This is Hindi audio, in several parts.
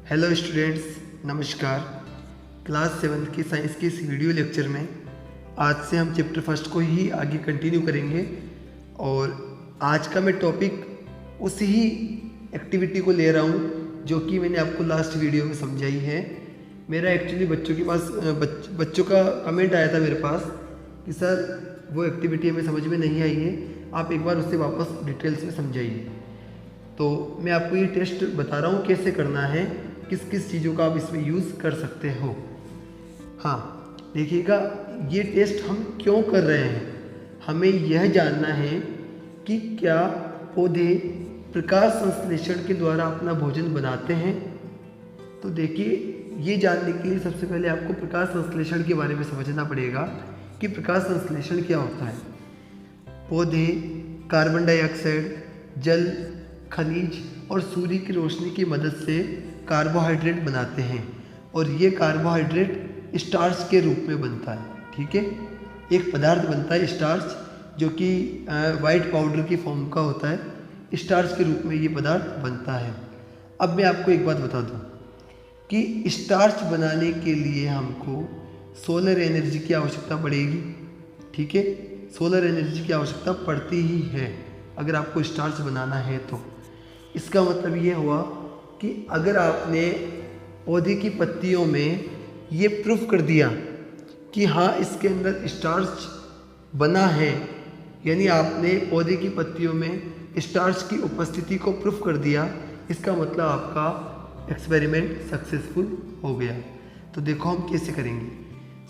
हेलो स्टूडेंट्स, नमस्कार। क्लास 7 की साइंस के इस वीडियो लेक्चर में आज से हम चैप्टर फर्स्ट को ही आगे कंटिन्यू करेंगे। और आज का मैं टॉपिक उसी ही एक्टिविटी को ले रहा हूँ जो कि मैंने आपको लास्ट वीडियो में समझाई है। मेरा एक्चुअली बच्चों के पास बच्चों का कमेंट आया था मेरे पास कि सर वो एक्टिविटी हमें समझ में नहीं आई है, आप एक बार उससे वापस डिटेल्स में समझाइए। तो मैं आपको ये टेस्ट बता रहा हूँ कैसे करना है, किस किस चीज़ों का आप इसमें यूज़ कर सकते हो। हाँ, देखिएगा, ये टेस्ट हम क्यों कर रहे हैं। हमें यह जानना है कि क्या पौधे प्रकाश संश्लेषण के द्वारा अपना भोजन बनाते हैं। तो देखिए, ये जानने के लिए सबसे पहले आपको प्रकाश संश्लेषण के बारे में समझना पड़ेगा कि प्रकाश संश्लेषण क्या होता है। पौधे कार्बन डाइऑक्साइड, जल, खनिज और सूर्य की रोशनी की मदद से कार्बोहाइड्रेट बनाते हैं और ये कार्बोहाइड्रेट स्टार्च के रूप में बनता है। ठीक है, एक पदार्थ बनता है स्टार्च, जो कि वाइट पाउडर की फॉर्म का होता है। स्टार्च के रूप में ये पदार्थ बनता है। अब मैं आपको एक बात बता दूं कि स्टार्च बनाने के लिए हमको सोलर एनर्जी की आवश्यकता पड़ेगी। ठीक है, सोलर एनर्जी की आवश्यकता पड़ती ही है अगर आपको स्टार्च बनाना है। तो इसका मतलब ये हुआ कि अगर आपने पौधे की पत्तियों में ये प्रूफ कर दिया कि हाँ इसके अंदर स्टार्च बना है, यानी आपने पौधे की पत्तियों में स्टार्च की उपस्थिति को प्रूफ कर दिया, इसका मतलब आपका एक्सपेरिमेंट सक्सेसफुल हो गया। तो देखो हम कैसे करेंगे।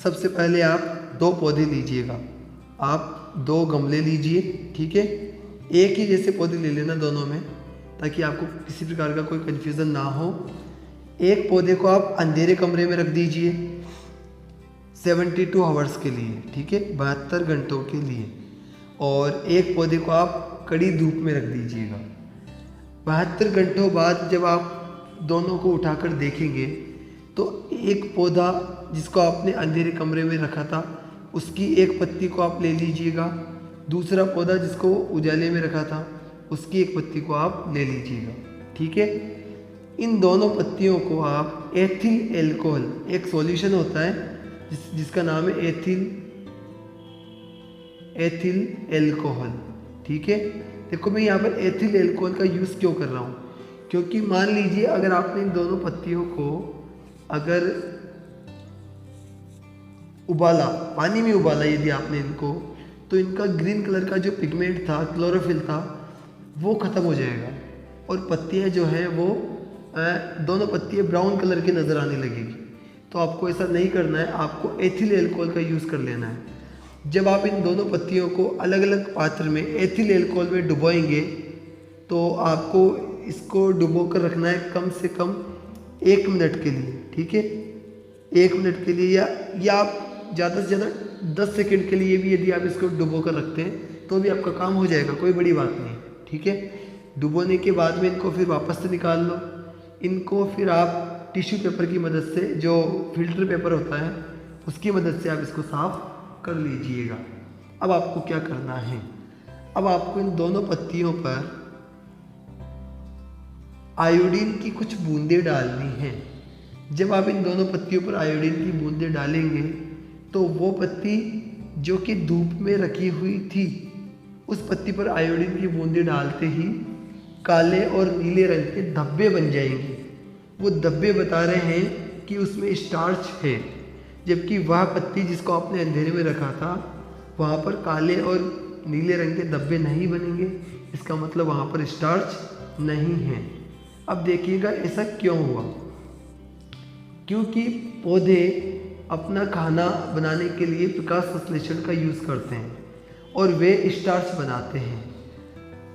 सबसे पहले आप 2 पौधे लीजिएगा, आप 2 गमले लीजिए। ठीक है, एक ही जैसे पौधे ले लेना दोनों में, ताकि आपको किसी प्रकार का कोई कन्फ्यूज़न ना हो। एक पौधे को आप अंधेरे कमरे में रख दीजिए 72 आवर्स के लिए। ठीक है, 72 घंटों के लिए। और एक पौधे को आप कड़ी धूप में रख दीजिएगा। 72 घंटों बाद जब आप दोनों को उठाकर देखेंगे तो एक पौधा जिसको आपने अंधेरे कमरे में रखा था उसकी एक पत्ती को आप ले लीजिएगा, दूसरा पौधा जिसको उजाले में रखा था उसकी एक पत्ती को आप ले लीजिएगा। ठीक है, इन दोनों पत्तियों को आप एथिल एल्कोहल, एक सॉल्यूशन होता है जिसका नाम है एथिल एल्कोहल। ठीक है, देखो मैं यहाँ पर एथिल एल्कोहल का यूज़ क्यों कर रहा हूँ, क्योंकि मान लीजिए अगर आपने इन दोनों पत्तियों को अगर उबाला, पानी में उबाला यदि आपने इनको, तो इनका ग्रीन कलर का जो पिगमेंट था, क्लोरोफिल था, वो ख़त्म हो जाएगा और पत्तियां जो हैं वो दोनों पत्तियां ब्राउन कलर की नज़र आने लगेगी। तो आपको ऐसा नहीं करना है, आपको एथिल एल्कोहल का यूज़ कर लेना है। जब आप इन दोनों पत्तियों को अलग अलग पात्र में एथिल एल्कोहल में डुबोएंगे तो आपको इसको डुबो कर रखना है कम से कम 1 मिनट के लिए। ठीक है, 1 मिनट के लिए या आप ज़्यादा से ज़्यादा 10 सेकंड के लिए भी यदि आप इसको डुबो कर रखते हैं तो भी आपका काम हो जाएगा, कोई बड़ी बात नहीं। ठीक है, डुबोने के बाद में इनको फिर वापस से निकाल लो। इनको फिर आप टिश्यू पेपर की मदद से, जो फिल्टर पेपर होता है उसकी मदद से आप इसको साफ कर लीजिएगा। अब आपको क्या करना है, अब आपको इन दोनों पत्तियों पर आयोडीन की कुछ बूंदें डालनी हैं। जब आप इन दोनों पत्तियों पर आयोडीन की बूंदें डालेंगे तो वो पत्ती जो कि धूप में रखी हुई थी, उस पत्ती पर आयोडीन की बूंदें डालते ही काले और नीले रंग के धब्बे बन जाएंगे। वो धब्बे बता रहे हैं कि उसमें स्टार्च है, जबकि वह पत्ती जिसको आपने अंधेरे में रखा था वहाँ पर काले और नीले रंग के धब्बे नहीं बनेंगे, इसका मतलब वहाँ पर स्टार्च नहीं है। अब देखिएगा ऐसा क्यों हुआ, क्योंकि पौधे अपना खाना बनाने के लिए प्रकाश संश्लेषण का यूज़ करते हैं और वे स्टार्च बनाते हैं।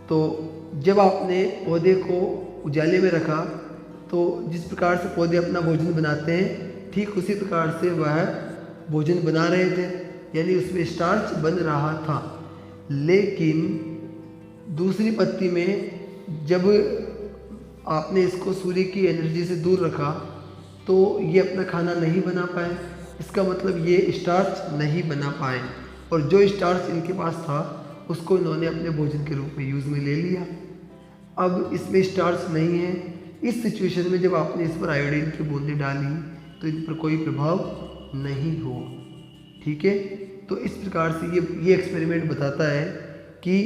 तो जब आपने पौधे को उजाले में रखा तो जिस प्रकार से पौधे अपना भोजन बनाते हैं ठीक उसी प्रकार से वह भोजन बना रहे थे, यानी उसमें स्टार्च बन रहा था। लेकिन दूसरी पत्ती में जब आपने इसको सूर्य की एनर्जी से दूर रखा तो ये अपना खाना नहीं बना पाए, इसका मतलब ये स्टार्च नहीं बना पाए और जो स्टार्च इनके पास था उसको इन्होंने अपने भोजन के रूप में यूज़ में ले लिया। अब इसमें स्टार्च नहीं है इस सिचुएशन में जब आपने इस पर आयोडीन की बूंदें डाली तो इन पर कोई प्रभाव नहीं हो। ठीक है, तो इस प्रकार से ये एक्सपेरिमेंट बताता है कि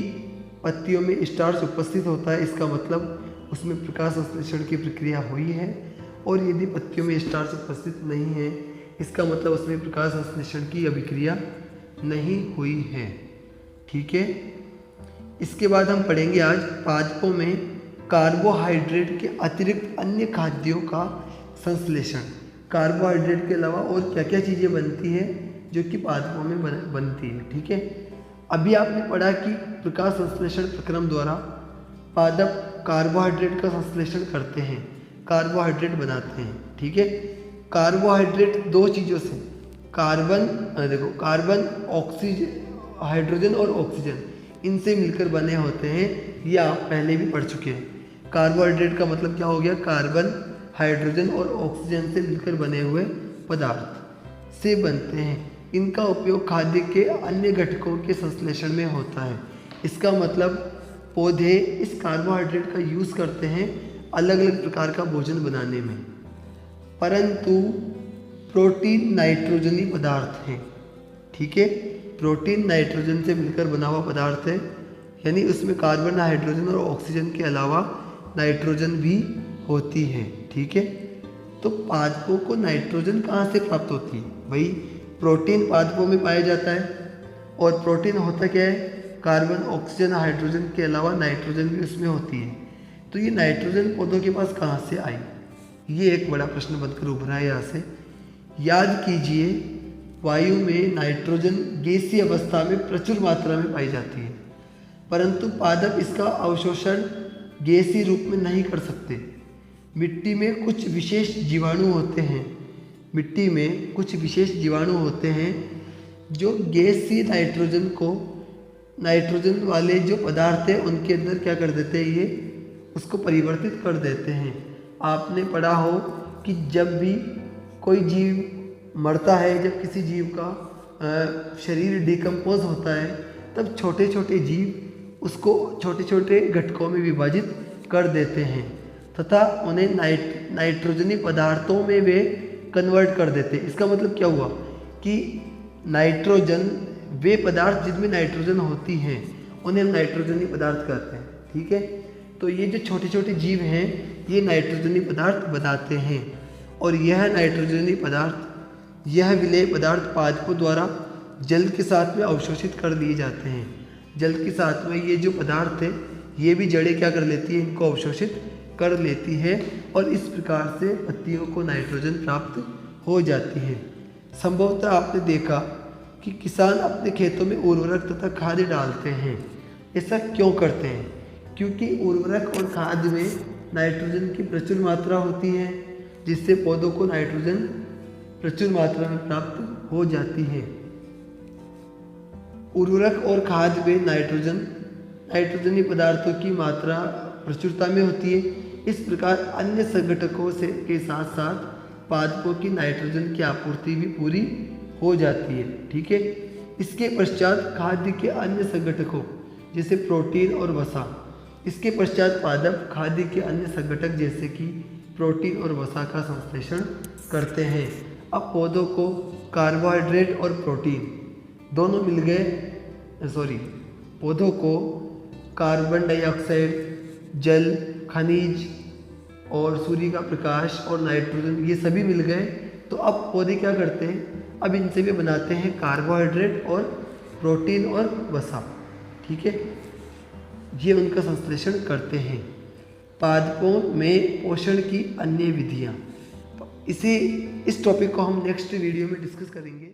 पत्तियों में स्टार्च उपस्थित होता है, इसका मतलब उसमें प्रकाश संश्लेषण की प्रक्रिया हुई है। और यदि पत्तियों में स्टार्च उपस्थित नहीं है, इसका मतलब उसमें प्रकाश संश्लेषण की अभिक्रिया नहीं हुई है। ठीक है, इसके बाद हम पढ़ेंगे आज पादपों में कार्बोहाइड्रेट के अतिरिक्त अन्य खाद्यों का संश्लेषण। कार्बोहाइड्रेट के अलावा और क्या क्या चीज़ें बनती हैं जो कि पादपों में बनती है। ठीक है, अभी आपने पढ़ा कि प्रकाश संश्लेषण प्रक्रम द्वारा पादप कार्बोहाइड्रेट का संश्लेषण करते हैं, कार्बोहाइड्रेट बनाते हैं। ठीक है, कार्बोहाइड्रेट दो चीज़ों से कार्बन ऑक्सीजन, हाइड्रोजन और ऑक्सीजन, इनसे मिलकर बने होते हैं। ये आप पहले भी पढ़ चुके हैं। कार्बोहाइड्रेट का मतलब क्या हो गया? कार्बन, हाइड्रोजन और ऑक्सीजन से मिलकर बने हुए पदार्थ से बनते हैं। इनका उपयोग खाद्य के अन्य घटकों के संश्लेषण में होता है। इसका मतलब पौधे इस कार्बोहाइड्रेट का यूज़ करते हैं अलग अलग प्रकार का भोजन बनाने में, परंतु प्रोटीन नाइट्रोजनी पदार्थ है। ठीक है, प्रोटीन नाइट्रोजन से मिलकर बना हुआ पदार्थ है, यानी उसमें कार्बन, हाइड्रोजन और ऑक्सीजन के अलावा नाइट्रोजन भी होती है। ठीक है, तो पादपों को नाइट्रोजन कहाँ से प्राप्त होती है? भाई प्रोटीन पादपों में पाया जाता है, और प्रोटीन होता क्या है? कार्बन, ऑक्सीजन, हाइड्रोजन के अलावा नाइट्रोजन भी उसमें होती है। तो ये नाइट्रोजन पौधों के पास कहाँ से आई? ये एक बड़ा प्रश्न बनकर उभरा है यहाँ से। याद कीजिए, वायु में नाइट्रोजन गैसीय अवस्था में प्रचुर मात्रा में पाई जाती है, परंतु पादप इसका अवशोषण गैसीय रूप में नहीं कर सकते। मिट्टी में कुछ विशेष जीवाणु होते हैं जो गैसीय नाइट्रोजन वाले जो पदार्थ है उनके अंदर क्या कर देते हैं? ये उसको परिवर्तित कर देते हैं। आपने पढ़ा हो कि जब भी कोई जीव मरता है, जब किसी जीव का शरीर डिकम्पोज होता है, तब छोटे छोटे जीव उसको छोटे छोटे घटकों में विभाजित कर देते हैं तथा उन्हें नाइट्रोजनी पदार्थों में वे कन्वर्ट कर देते हैं। इसका मतलब क्या हुआ कि नाइट्रोजन, वे पदार्थ जिनमें नाइट्रोजन होती हैं उन्हें हम नाइट्रोजनी पदार्थ कहते हैं। ठीक है, तो ये जो छोटे छोटे जीव हैं ये नाइट्रोजनी पदार्थ बनाते हैं, और यह नाइट्रोजनी पदार्थ, यह विलेय पदार्थ पादपों द्वारा जल के साथ में अवशोषित कर लिए जाते हैं। जल के साथ में ये जो पदार्थ है ये भी जड़ें क्या कर लेती है? इनको अवशोषित कर लेती है, और इस प्रकार से पत्तियों को नाइट्रोजन प्राप्त हो जाती है। संभवतः आपने देखा कि किसान अपने खेतों में उर्वरक तथा खाद डालते हैं। ऐसा क्यों करते हैं? क्योंकि उर्वरक और खाद में नाइट्रोजन की प्रचुर मात्रा होती है, जिससे पौधों को नाइट्रोजन प्रचुर मात्रा में प्राप्त हो जाती है। उर्वरक और खाद में नाइट्रोजनी पदार्थों की मात्रा प्रचुरता में होती है। इस प्रकार अन्य संघटकों के साथ साथ पादपों की नाइट्रोजन की आपूर्ति भी पूरी हो जाती है। ठीक है, इसके पश्चात खाद्य के अन्य संघटकों जैसे प्रोटीन और वसा, इसके पश्चात पादप खाद्य के अन्य संघटक जैसे कि प्रोटीन और वसा का संश्लेषण करते हैं। अब पौधों को कार्बोहाइड्रेट और प्रोटीन दोनों मिल गए, पौधों को कार्बन डाइऑक्साइड, जल, खनिज और सूर्य का प्रकाश और नाइट्रोजन, ये सभी मिल गए। तो अब पौधे क्या करते हैं? अब इनसे भी बनाते हैं कार्बोहाइड्रेट और प्रोटीन और वसा। ठीक है, ये उनका संश्लेषण करते हैं। पादपों में पोषण की अन्य विधियाँ, इस टॉपिक को हम नेक्स्ट वीडियो में डिस्कस करेंगे।